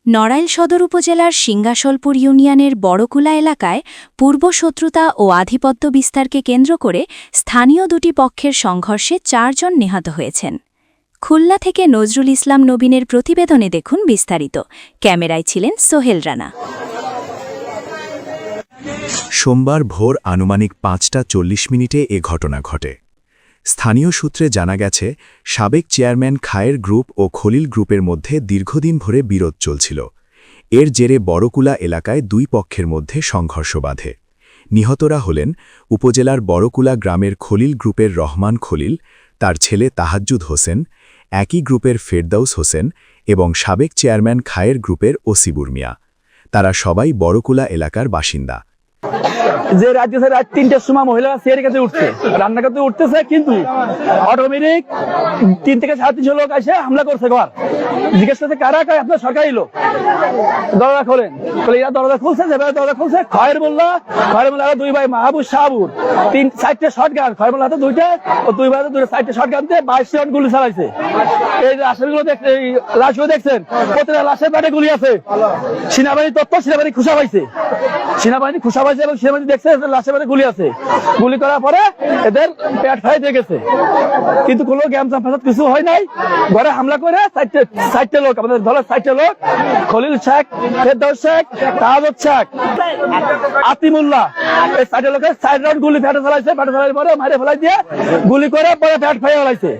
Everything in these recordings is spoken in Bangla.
নড়াইল সদর উপজেলার সিংগাসলপুর ইউনিয়নের বড়কুলা এলাকায় পূর্বশত্রুতা ও আধিপত্য বিস্তারকে কেন্দ্র করে স্থানীয় দুটি পক্ষের সংঘর্ষে ৪ জন নিহত হয়েছেন। খুলনা থেকে নজরুল ইসলাম নবীনের প্রতিবেদনে দেখুন বিস্তারিত। ক্যামেরায় ছিলেন সোহেল রানা। সোমবার ভোর আনুমানিক ৫টা ৪০ মিনিটে এ ঘটনা ঘটে। স্থানীয় সূত্রে জানা গেছে, সাবেক চেয়ারম্যান খায়ের গ্রুপ ও খলিল গ্রুপের মধ্যে দীর্ঘদিন ধরে বিরোধ চলছিল। এর জেরে বড়কুলা এলাকায় দুই পক্ষের মধ্যে সংঘর্ষ বাধে। নিহতরা হলেন উপজেলার বড়কুলা গ্রামের খলিল গ্রুপের রহমান খলিল, তার ছেলে তাহাজ্জুদ হোসেন, একই গ্রুপের ফেরদাউস হোসেন এবং সাবেক চেয়ারম্যান খায়ের গ্রুপের ওসিবুর মিয়া। তারা সবাই বড়কুলা এলাকার বাসিন্দা। যে রাত ৩টার সময় মহিলারা চেয়ারের কাছে উঠছে, রান্না করতে উঠতেছে, কিন্তু অটোমেটিক ৩ থেকে ৩.৫ লোক এসে হামলা করছে। ঘর জিজ্ঞেস করছে কারা, আপনার সরকারি লোক, দরজা খোলেন। এরা দরজা খুলছে, যেভাবে দরজা খুলছে, খয়ের মোল্লা দুই ভাই মাহবুব শাহাবুর ৩-৪টে শর্ট গান, খয়ের মোল্লা হাতে 2টা ও দুই ভাই 2-4টে শর্ট গান দিয়ে 22 রাউন্ড গুলি চালাইছে। এই যে লাশগুলো লাশগুলো দেখছেন, প্রতিটা লাশের পেটে গুলি আছে। সেনাবাহিনী তথ্য, সেনাবাহিনী খুশা পাইছে, সেনাবাহিনী খুশা পাইছে এবং সেনাবাহিনী দেখছে লাশের পেটে গুলি আছে। গুলি করার পরে এদের পেট ফাই দিয়ে গেছে, কিন্তু কোনো গ্যামজাম ফাসাদ কিছু হয় নাই। ঘরে হামলা করে 4টে লোক, আমাদের দলের 4টে লোক, খলিল শেখ, ফেরদাউস শেখ, তাহাজ্জুদ শেখ, আতিমুল্লাহ, এই 4টে লোকের 4 রাউন্ড গুলি পেটে ফেলাইছে। পেটে ফেলার পরে মারে ফেলাই দিয়ে গুলি করে পরে পেট ফাই ফেলাইছে।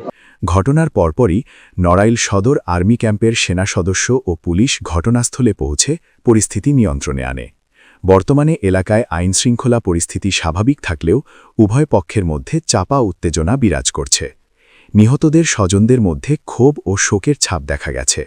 ঘটনার পরপরই নড়াইল সদর আর্মি ক্যাম্পের সেনা সদস্য ও পুলিশ ঘটনাস্থলে পৌঁছে পরিস্থিতি নিয়ন্ত্রণে আনে। বর্তমানে এলাকায় আইনশৃঙ্খলা পরিস্থিতি স্বাভাবিক থাকলেও উভয় পক্ষের মধ্যে চাপা উত্তেজনা বিরাজ করছে। নিহতদের স্বজনদের মধ্যে ক্ষোভ ও শোকের ছাপ দেখা গেছে।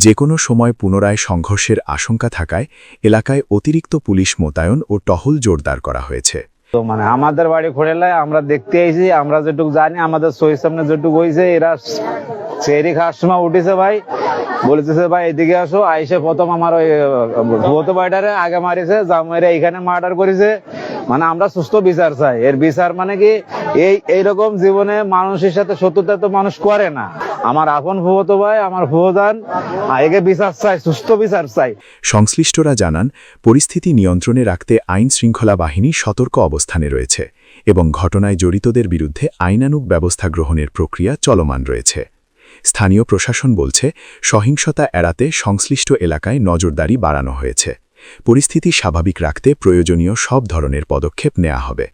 যে কোনো সময় পুনরায় সংঘর্ষের আশঙ্কা থাকায় এলাকায় অতিরিক্ত পুলিশ মোতায়েন ও টহল জোরদার করা হয়েছে। তো আমাদের বাড়ি খোড়েলায় আমরা দেখতে আইছি, আমরা যেটুকু জানি, আমাদের সহির সামনে যেটুকু হয়েছে, এরা চেরি খাওয়ার সময় উঠেছে ভাই, বলতেছে ভাই এদিকে আসো। আইসে প্রথম আমার ওই ভূত বাড়িটারে আগে মারিছে, জামাইরা এইখানে মার্ডার করেছে। আমরা সুস্থ বিচার চাই। এর বিচার কি এইরকম জীবনে মানুষের সাথে শত্রুতা তো মানুষ করে না। আমার আপন ভূত ভাই, আমার ভূদান, একে বিচার চাই, সুস্থ বিচার চাই। সংশ্লিষ্টরা জানান, পরিস্থিতি নিয়ন্ত্রণে রাখতে আইন শৃঙ্খলা বাহিনী সতর্ক অবস্থানে রয়েছে এবং ঘটনায় জড়িতদের বিরুদ্ধে আইনানুগ ব্যবস্থা গ্রহণের প্রক্রিয়া চলমান রয়েছে। স্থানীয় প্রশাসন বলছে, সহিংসতা এড়াতে সংশ্লিষ্ট এলাকায় নজরদারি বাড়ানো হয়েছে। পরিস্থিতি স্বাভাবিক রাখতে প্রয়োজনীয় সব ধরনের পদক্ষেপ নেওয়া হবে।